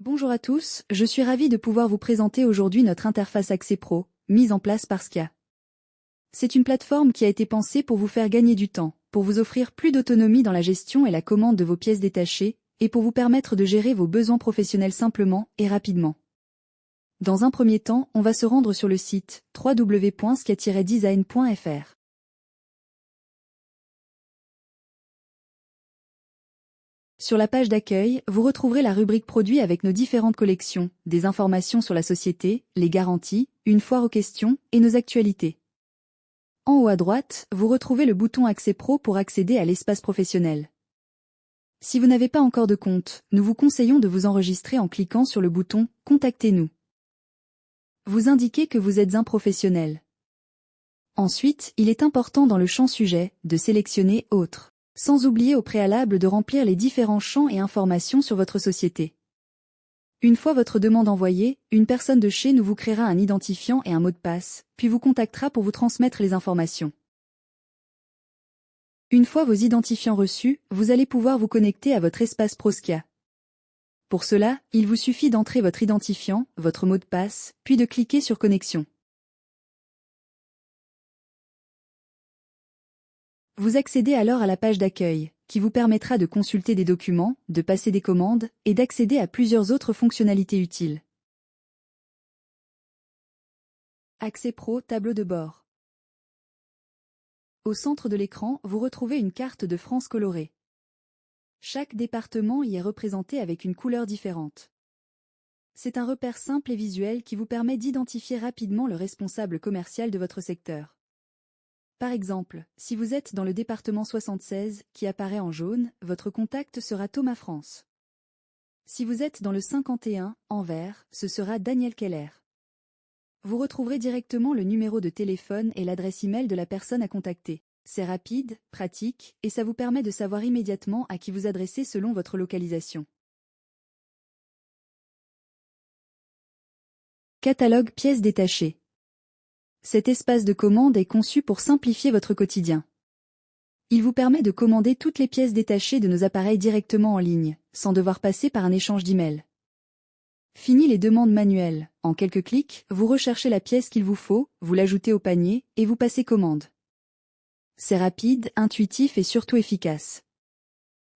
Bonjour à tous, je suis ravie de pouvoir vous présenter aujourd'hui notre interface Accès Pro, mise en place par Skia. C'est une plateforme qui a été pensée pour vous faire gagner du temps, pour vous offrir plus d'autonomie dans la gestion et la commande de vos pièces détachées, et pour vous permettre de gérer vos besoins professionnels simplement et rapidement. Dans un premier temps, on va se rendre sur le site www.skia-design.fr. Sur la page d'accueil, vous retrouverez la rubrique produits avec nos différentes collections, des informations sur la société, les garanties, une foire aux questions et nos actualités. En haut à droite, vous retrouvez le bouton Accès Pro pour accéder à l'espace professionnel. Si vous n'avez pas encore de compte, nous vous conseillons de vous enregistrer en cliquant sur le bouton Contactez-nous. Vous indiquez que vous êtes un professionnel. Ensuite, il est important dans le champ Sujet de sélectionner Autres, sans oublier au préalable de remplir les différents champs et informations sur votre société. Une fois votre demande envoyée, une personne de chez nous vous créera un identifiant et un mot de passe, puis vous contactera pour vous transmettre les informations. Une fois vos identifiants reçus, vous allez pouvoir vous connecter à votre espace Skia. Pour cela, il vous suffit d'entrer votre identifiant, votre mot de passe, puis de cliquer sur Connexion. Vous accédez alors à la page d'accueil, qui vous permettra de consulter des documents, de passer des commandes, et d'accéder à plusieurs autres fonctionnalités utiles. Accès Pro, tableau de bord. Au centre de l'écran, vous retrouvez une carte de France colorée. Chaque département y est représenté avec une couleur différente. C'est un repère simple et visuel qui vous permet d'identifier rapidement le responsable commercial de votre secteur. Par exemple, si vous êtes dans le département 76, qui apparaît en jaune, votre contact sera Thomas France. Si vous êtes dans le 51, en vert, ce sera Daniel Keller. Vous retrouverez directement le numéro de téléphone et l'adresse email de la personne à contacter. C'est rapide, pratique, et ça vous permet de savoir immédiatement à qui vous adresser selon votre localisation. Catalogue pièces détachées. Cet espace de commande est conçu pour simplifier votre quotidien. Il vous permet de commander toutes les pièces détachées de nos appareils directement en ligne, sans devoir passer par un échange d'emails. Fini les demandes manuelles. En quelques clics, vous recherchez la pièce qu'il vous faut, vous l'ajoutez au panier, et vous passez commande. C'est rapide, intuitif et surtout efficace.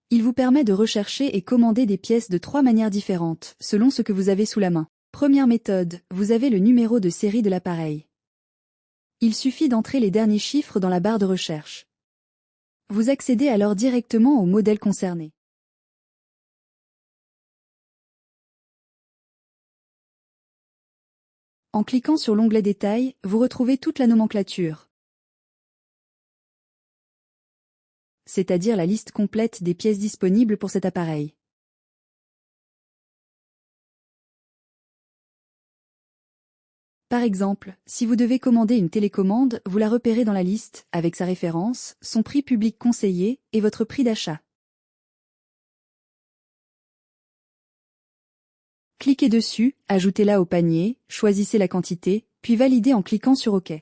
Il vous permet de rechercher et commander des pièces de 3 manières différentes, selon ce que vous avez sous la main. Première méthode, vous avez le numéro de série de l'appareil. Il suffit d'entrer les derniers chiffres dans la barre de recherche. Vous accédez alors directement au modèle concerné. En cliquant sur l'onglet Détails, vous retrouvez toute la nomenclature, c'est-à-dire la liste complète des pièces disponibles pour cet appareil. Par exemple, si vous devez commander une télécommande, vous la repérez dans la liste, avec sa référence, son prix public conseillé et votre prix d'achat. Cliquez dessus, ajoutez-la au panier, choisissez la quantité, puis validez en cliquant sur OK.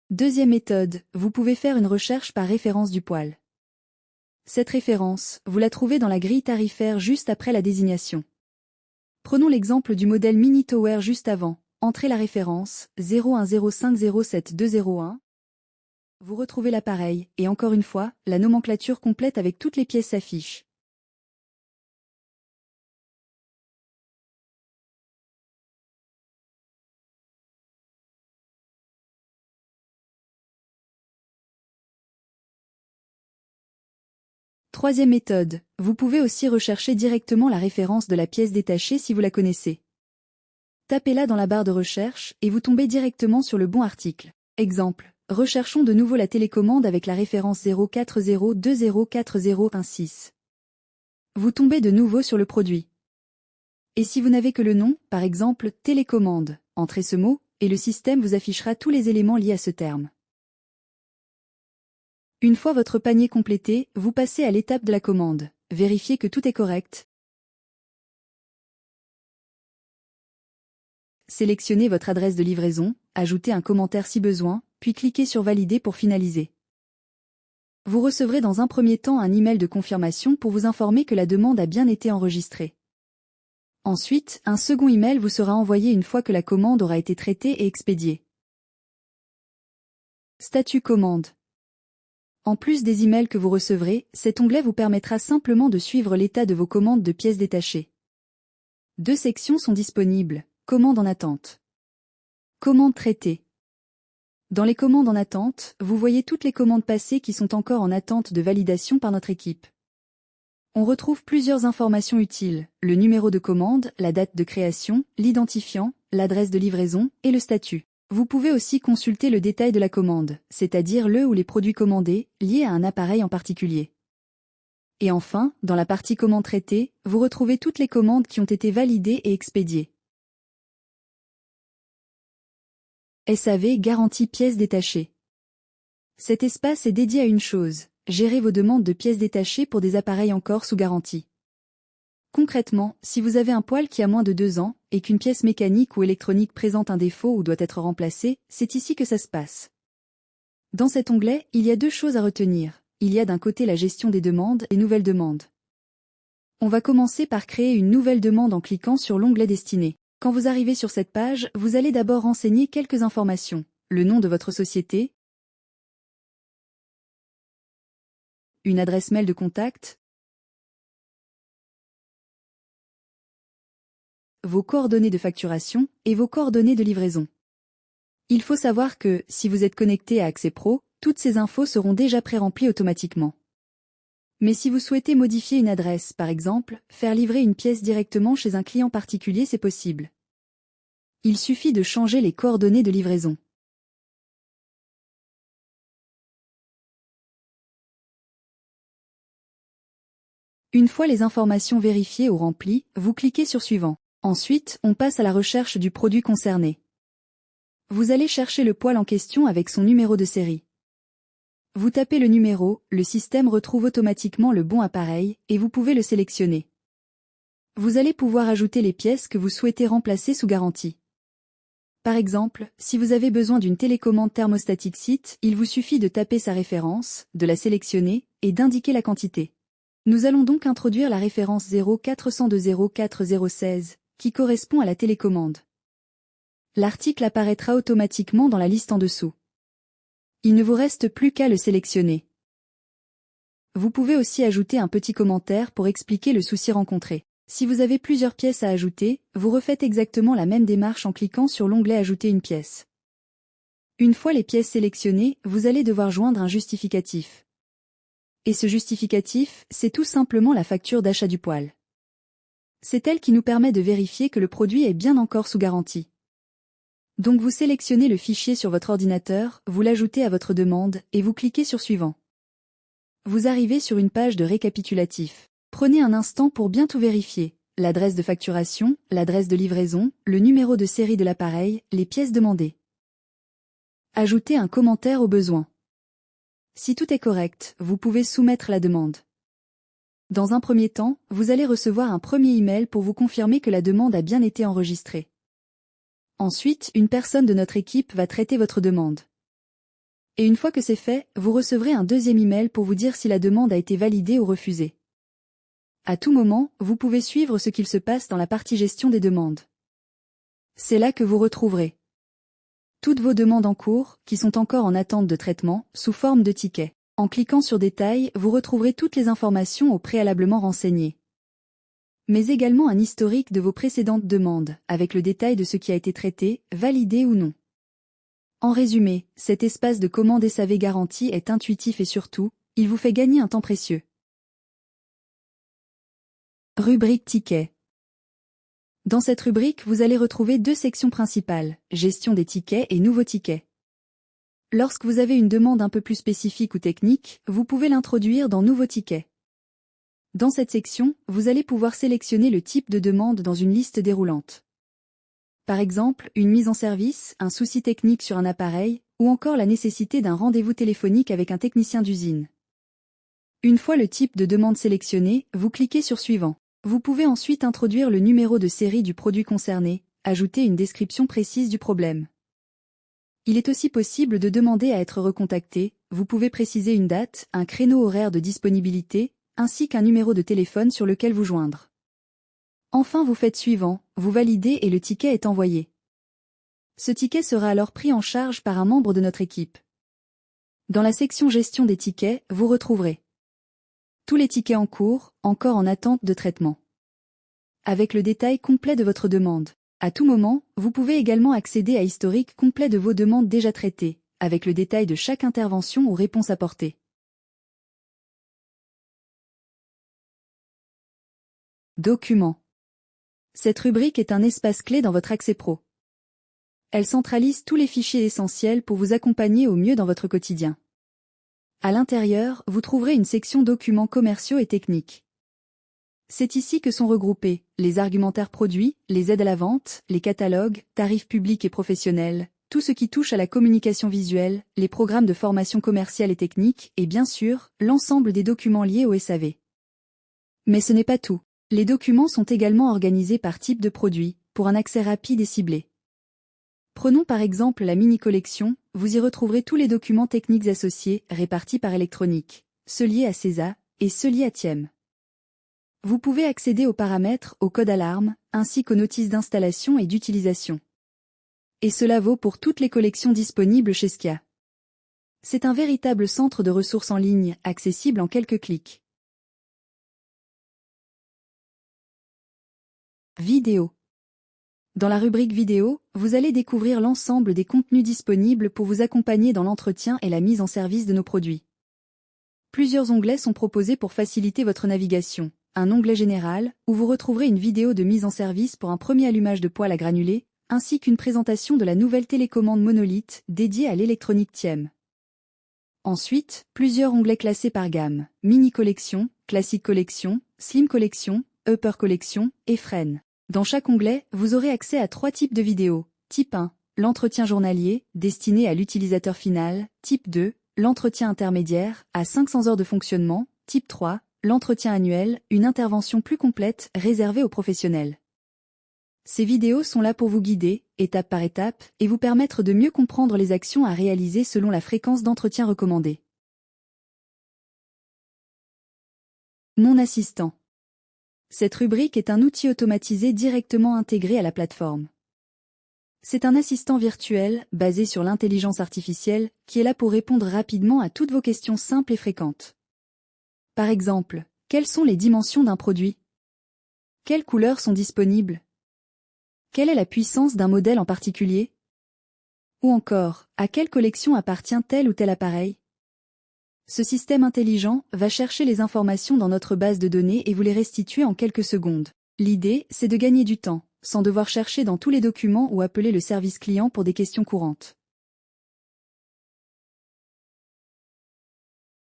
Deuxième méthode, vous pouvez faire une recherche par référence du poêle. Cette référence, vous la trouvez dans la grille tarifaire juste après la désignation. Prenons l'exemple du modèle Mini Tower juste avant. Entrez la référence 0105070201. Vous retrouvez l'appareil, et encore une fois, la nomenclature complète avec toutes les pièces s'affiche. Troisième méthode, vous pouvez aussi rechercher directement la référence de la pièce détachée si vous la connaissez. Tapez-la dans la barre de recherche et vous tombez directement sur le bon article. Exemple, recherchons de nouveau la télécommande avec la référence 040204016. Vous tombez de nouveau sur le produit. Et si vous n'avez que le nom, par exemple, télécommande, entrez ce mot, et le système vous affichera tous les éléments liés à ce terme. Une fois votre panier complété, vous passez à l'étape de la commande. Vérifiez que tout est correct. Sélectionnez votre adresse de livraison, ajoutez un commentaire si besoin, puis cliquez sur Valider pour finaliser. Vous recevrez dans un premier temps un email de confirmation pour vous informer que la demande a bien été enregistrée. Ensuite, un second email vous sera envoyé une fois que la commande aura été traitée et expédiée. Statut commande. En plus des emails que vous recevrez, cet onglet vous permettra simplement de suivre l'état de vos commandes de pièces détachées. Deux sections sont disponibles. Commande en attente. Commande traitée. Dans les commandes en attente, vous voyez toutes les commandes passées qui sont encore en attente de validation par notre équipe. On retrouve plusieurs informations utiles, le numéro de commande, la date de création, l'identifiant, l'adresse de livraison et le statut. Vous pouvez aussi consulter le détail de la commande, c'est-à-dire le ou les produits commandés, liés à un appareil en particulier. Et enfin, dans la partie commande traitée, vous retrouvez toutes les commandes qui ont été validées et expédiées. SAV garantie pièces détachées. Cet espace est dédié à une chose, gérer vos demandes de pièces détachées pour des appareils encore sous garantie. Concrètement, si vous avez un poêle qui a moins de 2 ans, et qu'une pièce mécanique ou électronique présente un défaut ou doit être remplacée, c'est ici que ça se passe. Dans cet onglet, il y a 2 choses à retenir. Il y a d'un côté la gestion des demandes et nouvelles demandes. On va commencer par créer une nouvelle demande en cliquant sur l'onglet Destiné. Quand vous arrivez sur cette page, vous allez d'abord renseigner quelques informations. Le nom de votre société, une adresse mail de contact, vos coordonnées de facturation et vos coordonnées de livraison. Il faut savoir que, si vous êtes connecté à Accès Pro, toutes ces infos seront déjà pré-remplies automatiquement. Mais si vous souhaitez modifier une adresse, par exemple, faire livrer une pièce directement chez un client particulier, c'est possible. Il suffit de changer les coordonnées de livraison. Une fois les informations vérifiées ou remplies, vous cliquez sur Suivant. Ensuite, on passe à la recherche du produit concerné. Vous allez chercher le poêle en question avec son numéro de série. Vous tapez le numéro, le système retrouve automatiquement le bon appareil, et vous pouvez le sélectionner. Vous allez pouvoir ajouter les pièces que vous souhaitez remplacer sous garantie. Par exemple, si vous avez besoin d'une télécommande thermostatique site, il vous suffit de taper sa référence, de la sélectionner, et d'indiquer la quantité. Nous allons donc introduire la référence 0402040016, qui correspond à la télécommande. L'article apparaîtra automatiquement dans la liste en dessous. Il ne vous reste plus qu'à le sélectionner. Vous pouvez aussi ajouter un petit commentaire pour expliquer le souci rencontré. Si vous avez plusieurs pièces à ajouter, vous refaites exactement la même démarche en cliquant sur l'onglet Ajouter une pièce. Une fois les pièces sélectionnées, vous allez devoir joindre un justificatif. Et ce justificatif, c'est tout simplement la facture d'achat du poêle. C'est elle qui nous permet de vérifier que le produit est bien encore sous garantie. Donc vous sélectionnez le fichier sur votre ordinateur, vous l'ajoutez à votre demande, et vous cliquez sur Suivant. Vous arrivez sur une page de récapitulatif. Prenez un instant pour bien tout vérifier. L'adresse de facturation, l'adresse de livraison, le numéro de série de l'appareil, les pièces demandées. Ajoutez un commentaire au besoin. Si tout est correct, vous pouvez soumettre la demande. Dans un premier temps, vous allez recevoir un premier email pour vous confirmer que la demande a bien été enregistrée. Ensuite, une personne de notre équipe va traiter votre demande. Et une fois que c'est fait, vous recevrez un deuxième email pour vous dire si la demande a été validée ou refusée. À tout moment, vous pouvez suivre ce qu'il se passe dans la partie gestion des demandes. C'est là que vous retrouverez toutes vos demandes en cours, qui sont encore en attente de traitement, sous forme de tickets. En cliquant sur Détails, vous retrouverez toutes les informations au préalablement renseignées. Mais également un historique de vos précédentes demandes, avec le détail de ce qui a été traité, validé ou non. En résumé, cet espace de commande SAV garantie est intuitif et surtout, il vous fait gagner un temps précieux. Rubrique Tickets. Dans cette rubrique, vous allez retrouver 2 sections principales, gestion des tickets et nouveaux tickets. Lorsque vous avez une demande un peu plus spécifique ou technique, vous pouvez l'introduire dans Nouveaux tickets. Dans cette section, vous allez pouvoir sélectionner le type de demande dans une liste déroulante. Par exemple, une mise en service, un souci technique sur un appareil, ou encore la nécessité d'un rendez-vous téléphonique avec un technicien d'usine. Une fois le type de demande sélectionné, vous cliquez sur Suivant. Vous pouvez ensuite introduire le numéro de série du produit concerné, ajouter une description précise du problème. Il est aussi possible de demander à être recontacté, vous pouvez préciser une date, un créneau horaire de disponibilité, ainsi qu'un numéro de téléphone sur lequel vous joindre. Enfin, vous faites suivant, vous validez et le ticket est envoyé. Ce ticket sera alors pris en charge par un membre de notre équipe. Dans la section gestion des tickets, vous retrouverez tous les tickets en cours, encore en attente de traitement, avec le détail complet de votre demande. À tout moment, vous pouvez également accéder à l'historique complet de vos demandes déjà traitées, avec le détail de chaque intervention ou réponse apportée. Documents. Cette rubrique est un espace clé dans votre accès pro. Elle centralise tous les fichiers essentiels pour vous accompagner au mieux dans votre quotidien. À l'intérieur, vous trouverez une section documents commerciaux et techniques. C'est ici que sont regroupés les argumentaires produits, les aides à la vente, les catalogues, tarifs publics et professionnels, tout ce qui touche à la communication visuelle, les programmes de formation commerciale et technique et bien sûr, l'ensemble des documents liés au SAV. Mais ce n'est pas tout. Les documents sont également organisés par type de produit, pour un accès rapide et ciblé. Prenons par exemple la mini-collection, vous y retrouverez tous les documents techniques associés, répartis par électronique, ceux liés à CESA et ceux liés à TIEM. Vous pouvez accéder aux paramètres, aux codes alarmes, ainsi qu'aux notices d'installation et d'utilisation. Et cela vaut pour toutes les collections disponibles chez Skia. C'est un véritable centre de ressources en ligne, accessible en quelques clics. Vidéo. Dans la rubrique vidéo, vous allez découvrir l'ensemble des contenus disponibles pour vous accompagner dans l'entretien et la mise en service de nos produits. Plusieurs onglets sont proposés pour faciliter votre navigation. Un onglet général, où vous retrouverez une vidéo de mise en service pour un premier allumage de poêle à granulés, ainsi qu'une présentation de la nouvelle télécommande monolithe dédiée à l'électronique TIEM. Ensuite, plusieurs onglets classés par gamme, Mini Collection, Classique Collection, Slim Collection, Upper Collection et Fren. Dans chaque onglet, vous aurez accès à 3 types de vidéos. Type 1, l'entretien journalier, destiné à l'utilisateur final. Type 2, l'entretien intermédiaire, à 500 heures de fonctionnement. Type 3, l'entretien annuel, une intervention plus complète, réservée aux professionnels. Ces vidéos sont là pour vous guider, étape par étape, et vous permettre de mieux comprendre les actions à réaliser selon la fréquence d'entretien recommandée. Mon assistant. Cette rubrique est un outil automatisé directement intégré à la plateforme. C'est un assistant virtuel, basé sur l'intelligence artificielle, qui est là pour répondre rapidement à toutes vos questions simples et fréquentes. Par exemple, quelles sont les dimensions d'un produit? Quelles couleurs sont disponibles? Quelle est la puissance d'un modèle en particulier? Ou encore, à quelle collection appartient tel ou tel appareil? Ce système intelligent va chercher les informations dans notre base de données et vous les restituer en quelques secondes. L'idée, c'est de gagner du temps, sans devoir chercher dans tous les documents ou appeler le service client pour des questions courantes.